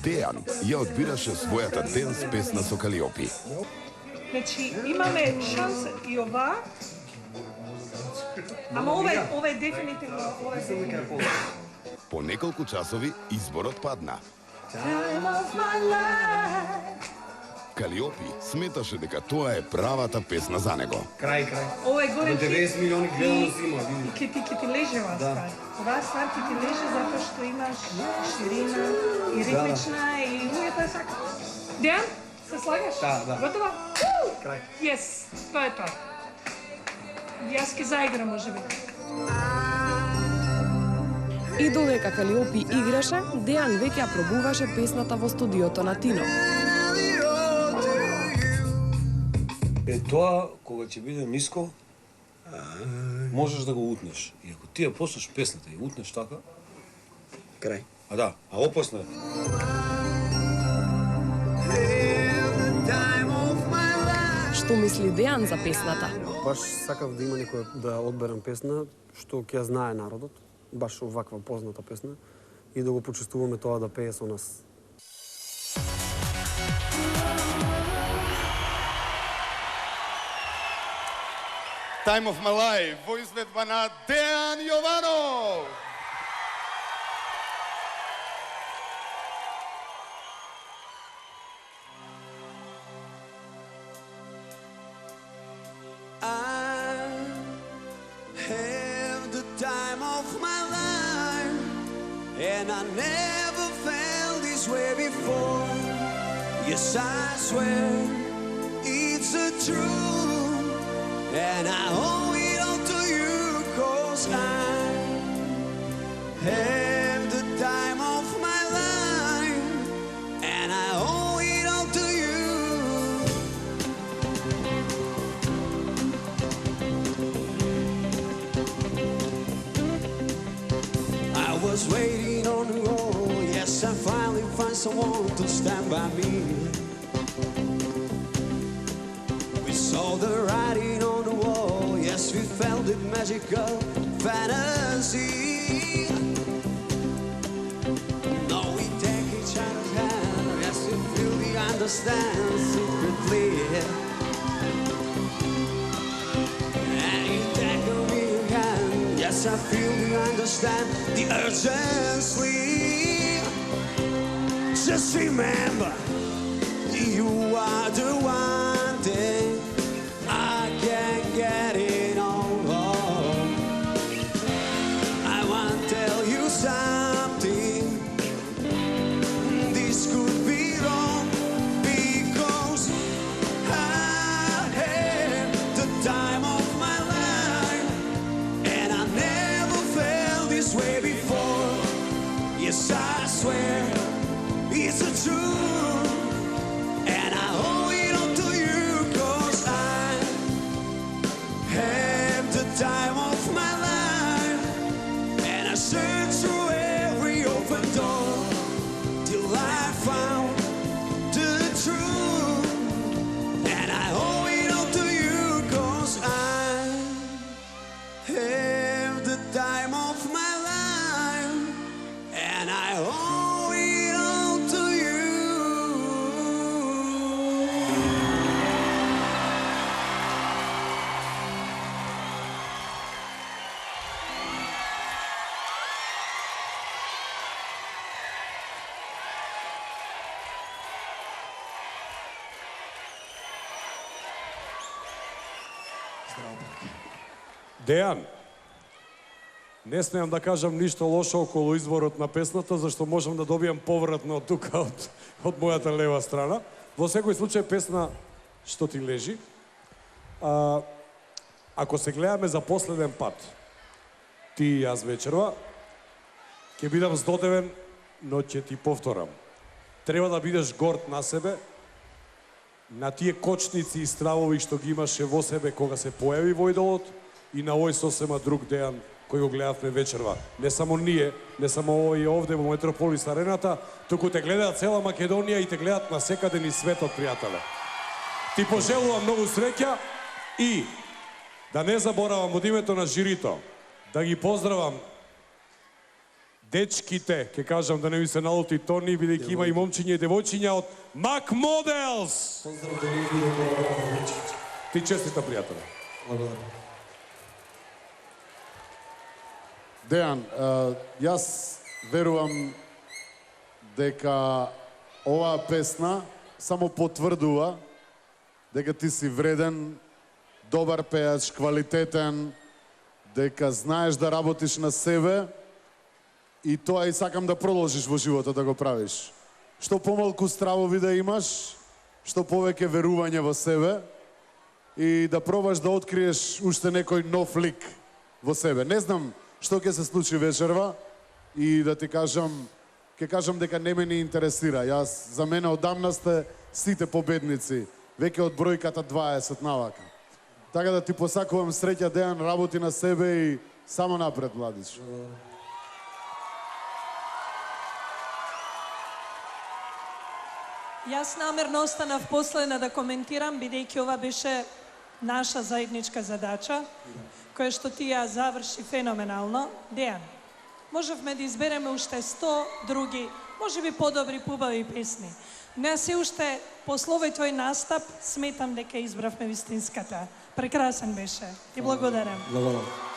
Дејан ја одбираше својата денс песна со Калиопи. Значи, имаме шанса и ова, ама ова е дефинитивно, ова е По неколку часови изборот падна. Калиопи сметаше дека тоа е правата песна за него. Крај. Ова е голем хит. 90 милиони гледаност има, види. И ке ти леже ова ствар. Ова ствар ке ти леже затоа што имаш ширина и ритмична и луѓето сакаат. Дејан, се слагаш? Да. Готово? Крај. Yes, тоа е тоа. Јас ке заиграм, можеби. И додека Калиопи играше, Дејан веќе ја пробуваше песната во студиото на Тино. Тоа, кога ќе биде ниско, можеш да го утнеш. И ако ти ја почнеш песната и утнеш така... Крај. А опасно е. Што мисли Дејан за песната? Баш сакав да има некој да одберам песна што ќе ја знае народот, баш оваква позната песна, и да го почувствуваме тоа да пее со нас. Time of my life, во изvedба на Дејан Јованов. I have the time of my life, and I never felt this way before. Yes, I swear it's the truth, and I owe it all to you, 'cause I have the time of my life, and I owe it all to you. I was waiting on the wall, yes, I finally find someone to stand by me. We saw the writing on the wall, yes, we felt it magical fantasy. Now we take each other's hand, yes, we feel we understand secretly. And you take me again, yes, I feel we understand the urgency. Just remember, you are the one thing I can't get it on. I want to tell you something. This could be wrong, because I have the time of my life, and I never felt this way before. Yes, I swear it's the truth, and I owe it all to you, 'cause I have the time of my life, and I searched through every open door till I found the truth, and I owe it all to you, 'cause I have the time of my life, and I owe it all to you. Дејан, не смеам да кажам ништо лошо околу изборот на песната, зашто можам да добијам повратно од тука од мојата лева страна. Во секој случај песна што ти лежи. Ако се гледаме за последен пат, ти и јас вечерва, ќе бидам здодевен, но ќе ти повторам. Треба да бидеш горд на себе, на тие кочници и стравови што ги имаше во себе кога се појави во идолот, и на овој сосема друг Дејан кој го гледавме вечерва. Не само ние, не само овој овде во Метрополис арената, туку те гледаат цела Македонија и те гледаат на секаде низ светот, пријателе. Ти пожелувам многу среќа и да не заборавам од името на жирито да ги поздравам дечките, ќе кажам да не ви се налути Тони, бидејќи има и момчиња и девојчиња од Mac Models. Поздрав да не биде Ти честита, пријателе. благодарам. Дејан, јас верувам дека оваа песна само потврдува дека ти си вреден, добар пеач, квалитетен, дека знаеш да работиш на себе и тоа и сакам да продолжиш во животот да го правиш. Што помалку стравови да имаш, што повеќе верување во себе и да пробаш да откриеш уште некој нов лик во себе. Не знам што ќе се случи вечерва и да ти кажам, ќе кажам дека не ме ни интересира. Јас, за мене одамна сте сите победници, веќе од бројката 20 навака. Така да ти посакувам среќа, Дејан, работи на себе и само напред, младич. Јас намерно останав последна да коментирам, бидејќи ова беше наша заедничка задача, која што ти ја заврши феноменално. Дејан, можевме да избереме уште 100 други, можеби подобри, пубави песни. Не се уште после овој твој настап сметам дека избравме вистинската. Прекрасен беше. Ти благодарам. Благодарам.